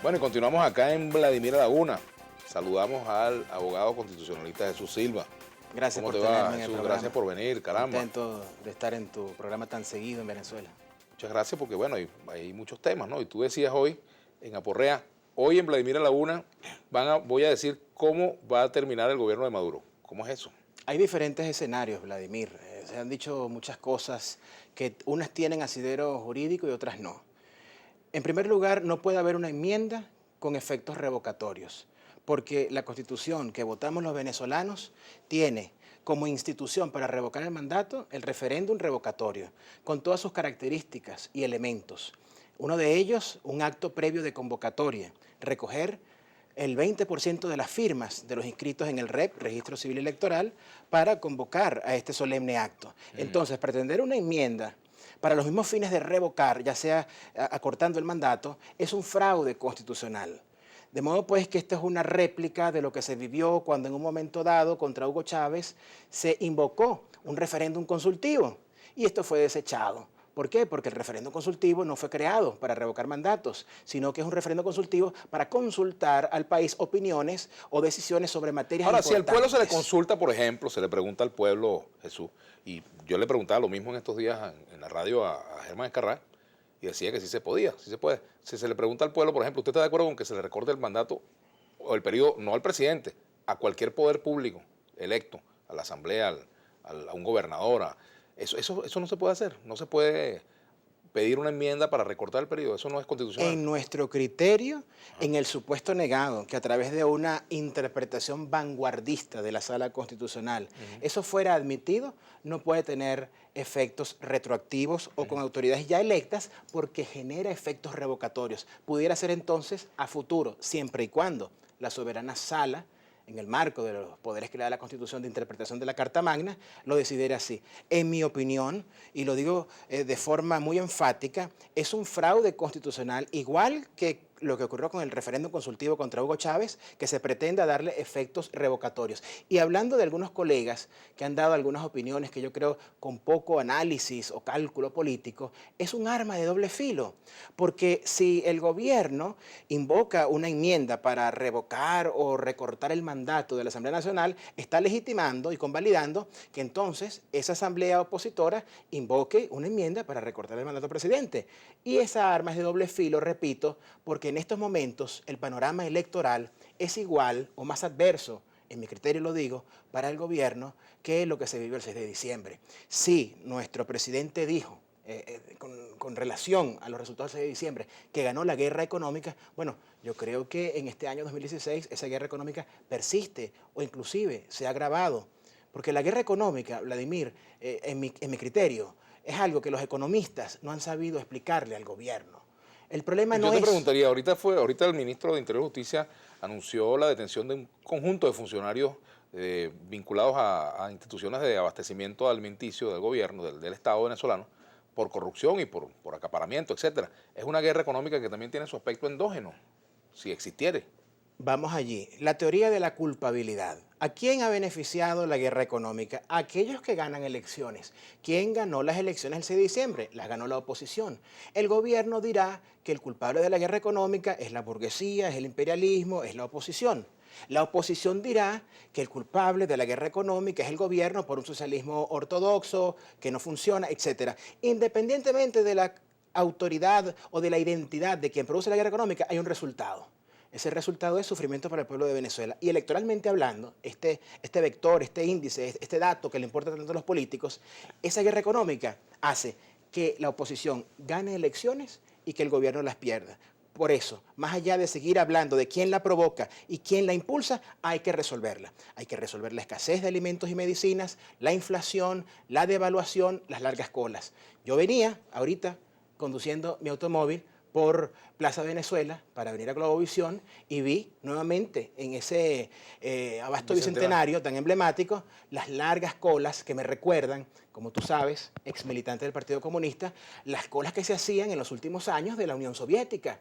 Bueno, y continuamos acá en Vladimir Laguna. Saludamos al abogado constitucionalista Jesús Silva. Gracias ¿Cómo por te va, tenerme en el Jesús? programa. Gracias por venir, caramba. Contento de estar en tu programa tan seguido en Venezuela. Muchas gracias porque, bueno, hay muchos temas, ¿no? Y tú decías hoy en Aporrea, hoy en Vladimir Laguna voy a decir cómo va a terminar el gobierno de Maduro. ¿Cómo es eso? Hay diferentes escenarios, Vladimir. Se han dicho muchas cosas que unas tienen asidero jurídico y otras no. En primer lugar, no puede haber una enmienda con efectos revocatorios, porque la Constitución que votamos los venezolanos tiene como institución para revocar el mandato el referéndum revocatorio, con todas sus características y elementos. Uno de ellos, un acto previo de convocatoria, recoger el 20% de las firmas de los inscritos en el REP, Registro Civil Electoral, para convocar a este solemne acto. Entonces, pretender una enmienda para los mismos fines de revocar, ya sea acortando el mandato, es un fraude constitucional. De modo pues que esta es una réplica de lo que se vivió cuando en un momento dado contra Hugo Chávez se invocó un referéndum consultivo y esto fue desechado. ¿Por qué? Porque el referéndum consultivo no fue creado para revocar mandatos, sino que es un referéndum consultivo para consultar al país opiniones o decisiones sobre materias Ahora, importantes. si al pueblo se le consulta, por ejemplo, se le pregunta al pueblo, Jesús, y yo le preguntaba lo mismo en estos días en la radio a Germán Escarrá, y decía que sí se podía, sí se puede. Si se le pregunta al pueblo, por ejemplo, ¿usted está de acuerdo con que se le recorte el mandato o el periodo, no al presidente, a cualquier poder público electo, a la asamblea, a un gobernador? Eso no se puede hacer, no se puede pedir una enmienda para recortar el periodo, eso no es constitucional. En nuestro criterio, en el supuesto negado, que a través de una interpretación vanguardista de la Sala Constitucional, eso fuera admitido, no puede tener efectos retroactivos o con autoridades ya electas porque genera efectos revocatorios. Pudiera ser entonces a futuro, siempre y cuando la soberana Sala, en el marco de los poderes que le da la Constitución de interpretación de la Carta Magna, lo decidiera así. En mi opinión, y lo digo de forma muy enfática, es un fraude constitucional igual que lo que ocurrió con el referéndum consultivo contra Hugo Chávez, que se pretenda darle efectos revocatorios. Y hablando de algunos colegas que han dado algunas opiniones que yo creo con poco análisis o cálculo político, es un arma de doble filo, porque si el gobierno invoca una enmienda para revocar o recortar el mandato de la Asamblea Nacional, está legitimando y convalidando que entonces esa asamblea opositora invoque una enmienda para recortar el mandato al presidente. Y esa arma es de doble filo, repito, porque en estos momentos el panorama electoral es igual o más adverso, en mi criterio lo digo, para el gobierno que lo que se vivió el 6 de diciembre. Sí, nuestro presidente dijo, con relación a los resultados del 6 de diciembre, que ganó la guerra económica, bueno, yo creo que en este año 2016 esa guerra económica persiste o inclusive se ha agravado. Porque la guerra económica, Vladimir, en mi criterio, es algo que los economistas no han sabido explicarle al gobierno. El problema no es... Yo te preguntaría, ahorita el ministro de Interior y Justicia anunció la detención de un conjunto de funcionarios vinculados a instituciones de abastecimiento alimenticio del gobierno, del Estado venezolano, por corrupción y por acaparamiento, etcétera. Es una guerra económica que también tiene su aspecto endógeno, si existiere. Vamos allí. La teoría de la culpabilidad. ¿A quién ha beneficiado la guerra económica? A aquellos que ganan elecciones. ¿Quién ganó las elecciones el 6 de diciembre? Las ganó la oposición. El gobierno dirá que el culpable de la guerra económica es la burguesía, es el imperialismo, es la oposición. La oposición dirá que el culpable de la guerra económica es el gobierno por un socialismo ortodoxo, que no funciona, etc. Independientemente de la autoridad o de la identidad de quien produce la guerra económica, hay un resultado. Ese resultado es sufrimiento para el pueblo de Venezuela. Y electoralmente hablando, este vector, este índice, este dato que le importa tanto a los políticos, esa guerra económica hace que la oposición gane elecciones y que el gobierno las pierda. Por eso, más allá de seguir hablando de quién la provoca y quién la impulsa, hay que resolverla. Hay que resolver la escasez de alimentos y medicinas, la inflación, la devaluación, las largas colas. Yo venía ahorita conduciendo mi automóvil por Plaza Venezuela para venir a Globovisión y vi nuevamente en ese abasto bicentenario tan emblemático las largas colas que me recuerdan, como tú sabes, ex militante del Partido Comunista, las colas que se hacían en los últimos años de la Unión Soviética.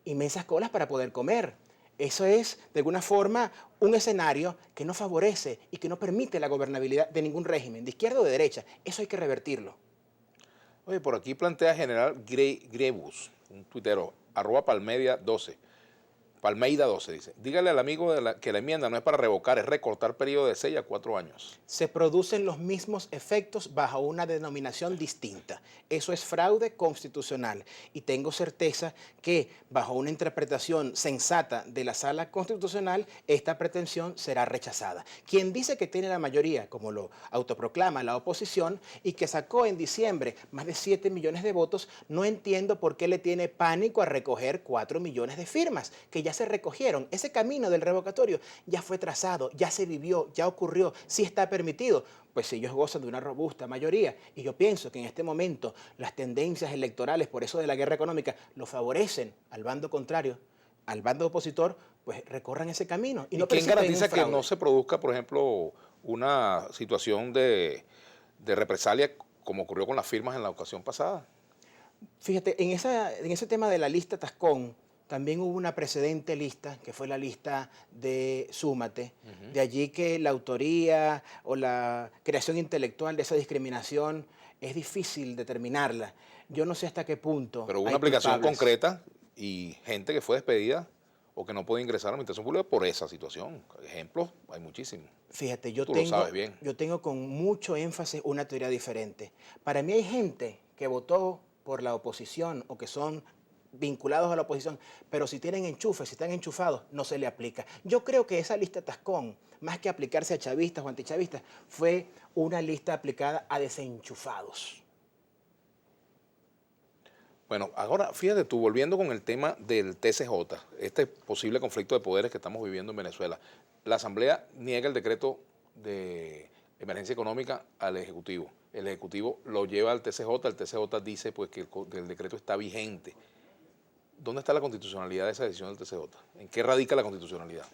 Inmensas colas para poder comer. Eso es, de alguna forma, un escenario que no favorece y que no permite la gobernabilidad de ningún régimen, de izquierda o de derecha. Eso hay que revertirlo. Oye, por aquí plantea General Grebus, un tuitero, @palmedia12. Palmeida 12 dice, dígale al amigo que la enmienda no es para revocar, es recortar periodo de 6 a 4 años. Se producen los mismos efectos bajo una denominación distinta. Eso es fraude constitucional y tengo certeza que bajo una interpretación sensata de la Sala Constitucional esta pretensión será rechazada. Quien dice que tiene la mayoría, como lo autoproclama la oposición, y que sacó en diciembre más de 7 millones de votos, no entiendo por qué le tiene pánico a recoger 4 millones de firmas, que ya se recogieron. Ese camino del revocatorio ya fue trazado, ya se vivió, ya ocurrió, sí está permitido. Pues si ellos gozan de una robusta mayoría, y yo pienso que en este momento las tendencias electorales, por eso de la guerra económica, lo favorecen al bando contrario, al bando opositor, pues recorran ese camino. ¿Y quién garantiza que no se produzca, por ejemplo, una situación de represalia como ocurrió con las firmas en la ocasión pasada? Fíjate, en ese tema de la lista Tascón, también hubo una precedente lista, que fue la lista de Súmate. De allí que la autoría o la creación intelectual de esa discriminación es difícil determinarla. Yo no sé hasta qué punto. Pero hubo hay una aplicación culpables. concreta y gente que fue despedida o que no puede ingresar a la administración pública por esa situación. Ejemplos hay muchísimos. Fíjate, Tú lo sabes bien. yo tengo con mucho énfasis una teoría diferente. Para mí hay gente que votó por la oposición o que son vinculados a la oposición, pero si tienen enchufes, si están enchufados, no se le aplica. Yo creo que esa lista Tascón, más que aplicarse a chavistas o antichavistas, fue una lista aplicada a desenchufados. Bueno, ahora fíjate tú, volviendo con el tema del TCJ, este posible conflicto de poderes que estamos viviendo en Venezuela, la Asamblea niega el decreto de emergencia económica al Ejecutivo. El Ejecutivo lo lleva al TCJ, el TCJ dice pues que el decreto está vigente. ¿Dónde está la constitucionalidad de esa decisión del TCJ? ¿En qué radica la constitucionalidad?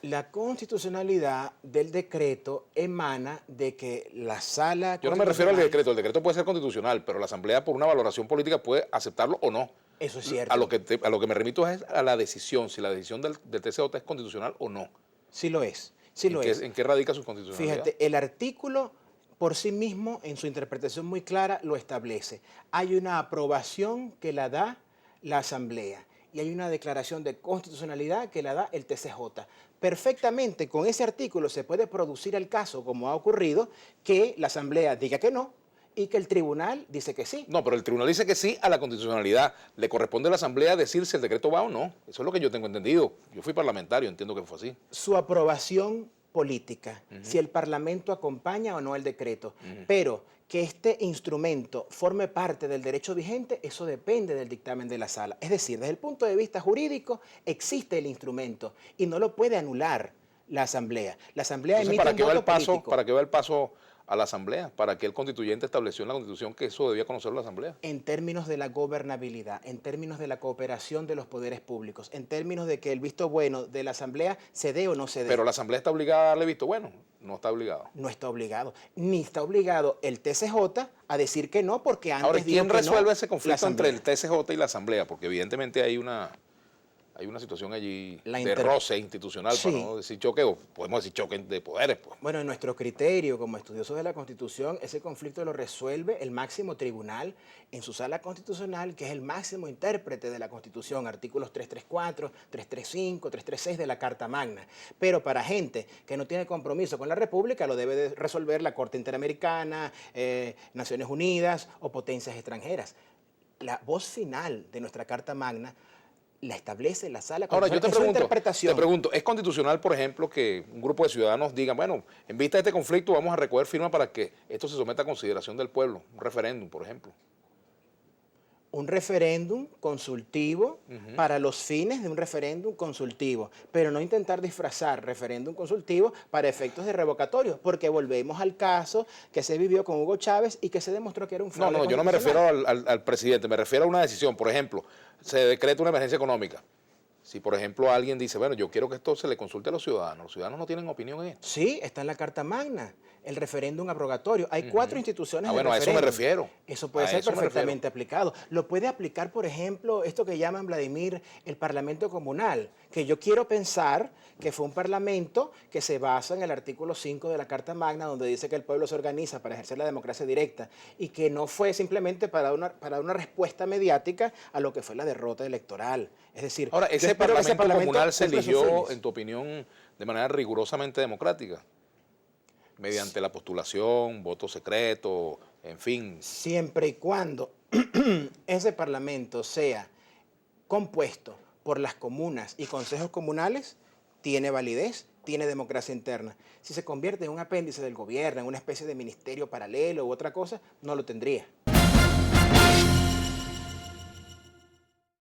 La constitucionalidad del decreto emana de que la sala... Yo no me refiero al decreto, el decreto puede ser constitucional, pero la Asamblea por una valoración política puede aceptarlo o no. Eso es cierto. A lo que me remito es a la decisión, si la decisión del TCJ es constitucional o no. Sí lo es, sí lo es. ¿En qué radica su constitucionalidad? Fíjate, el artículo por sí mismo, en su interpretación muy clara, lo establece. Hay una aprobación que la da la Asamblea y hay una declaración de constitucionalidad que la da el TCJ. Perfectamente, con ese artículo se puede producir el caso, como ha ocurrido, que la Asamblea diga que no y que el tribunal dice que sí. No, pero el tribunal dice que sí a la constitucionalidad. Le corresponde a la Asamblea decir si el decreto va o no. Eso es lo que yo tengo entendido. Yo fui parlamentario, entiendo que fue así. Su aprobación política, si el Parlamento acompaña o no el decreto, pero que este instrumento forme parte del derecho vigente, eso depende del dictamen de la sala. Es decir, desde el punto de vista jurídico existe el instrumento y no lo puede anular la Asamblea. La Asamblea Entonces, emite un voto político. ¿para qué va el paso a la Asamblea? ¿Para qué el constituyente estableció en la Constitución que eso debía conocerlo la Asamblea? En términos de la gobernabilidad, en términos de la cooperación de los poderes públicos, en términos de que el visto bueno de la Asamblea se dé o no se dé. Pero la Asamblea está obligada a darle visto bueno, no está obligado. No está obligado, ni está obligado el TCJ a decir que no, porque antes Ahora, ¿quién resuelve ese la conflicto entre Asamblea. el TCJ y la Asamblea? Porque evidentemente hay una situación allí de roce institucional, Sí. para no decir choque, o podemos decir choque de poderes. Pues. Bueno, en nuestro criterio como estudiosos de la Constitución, ese conflicto lo resuelve el máximo tribunal en su sala constitucional, que es el máximo intérprete de la Constitución, artículos 334, 335, 336 de la Carta Magna. Pero para gente que no tiene compromiso con la República, lo debe de resolver la Corte Interamericana, Naciones Unidas o potencias extranjeras. La voz final de nuestra Carta Magna la establece la sala. Ahora, yo te interpretación. pregunto, ¿es constitucional, por ejemplo, que un grupo de ciudadanos digan, bueno, en vista de este conflicto vamos a recoger firmas para que esto se someta a consideración del pueblo? Un referéndum, por ejemplo. Un referéndum consultivo para los fines de un referéndum consultivo, pero no intentar disfrazar referéndum consultivo para efectos de revocatorio, porque volvemos al caso que se vivió con Hugo Chávez y que se demostró que era un fraude. No, yo no me refiero al presidente, me refiero a una decisión. Por ejemplo, se decreta una emergencia económica. Si, por ejemplo, alguien dice, bueno, yo quiero que esto se le consulte a los ciudadanos no tienen opinión en esto. Sí, está en la Carta Magna, el referéndum abrogatorio. Hay 4 instituciones de bueno, a eso me refiero. Eso puede ser perfectamente aplicado. Lo puede aplicar, por ejemplo, esto que llaman, Vladimir, el Parlamento Comunal, que yo quiero pensar que fue un parlamento que se basa en el artículo 5 de la Carta Magna, donde dice que el pueblo se organiza para ejercer la democracia directa, y que no fue simplemente para una respuesta mediática a lo que fue la derrota electoral. Es decir, ahora, ese espero que ese parlamento comunal se cumpla sus eligió, fines. en tu opinión, de manera rigurosamente democrática, mediante la postulación, voto secreto, en fin. Siempre y cuando ese parlamento sea compuesto por las comunas y consejos comunales, tiene validez, tiene democracia interna. Si se convierte en un apéndice del gobierno, en una especie de ministerio paralelo u otra cosa, no lo tendría.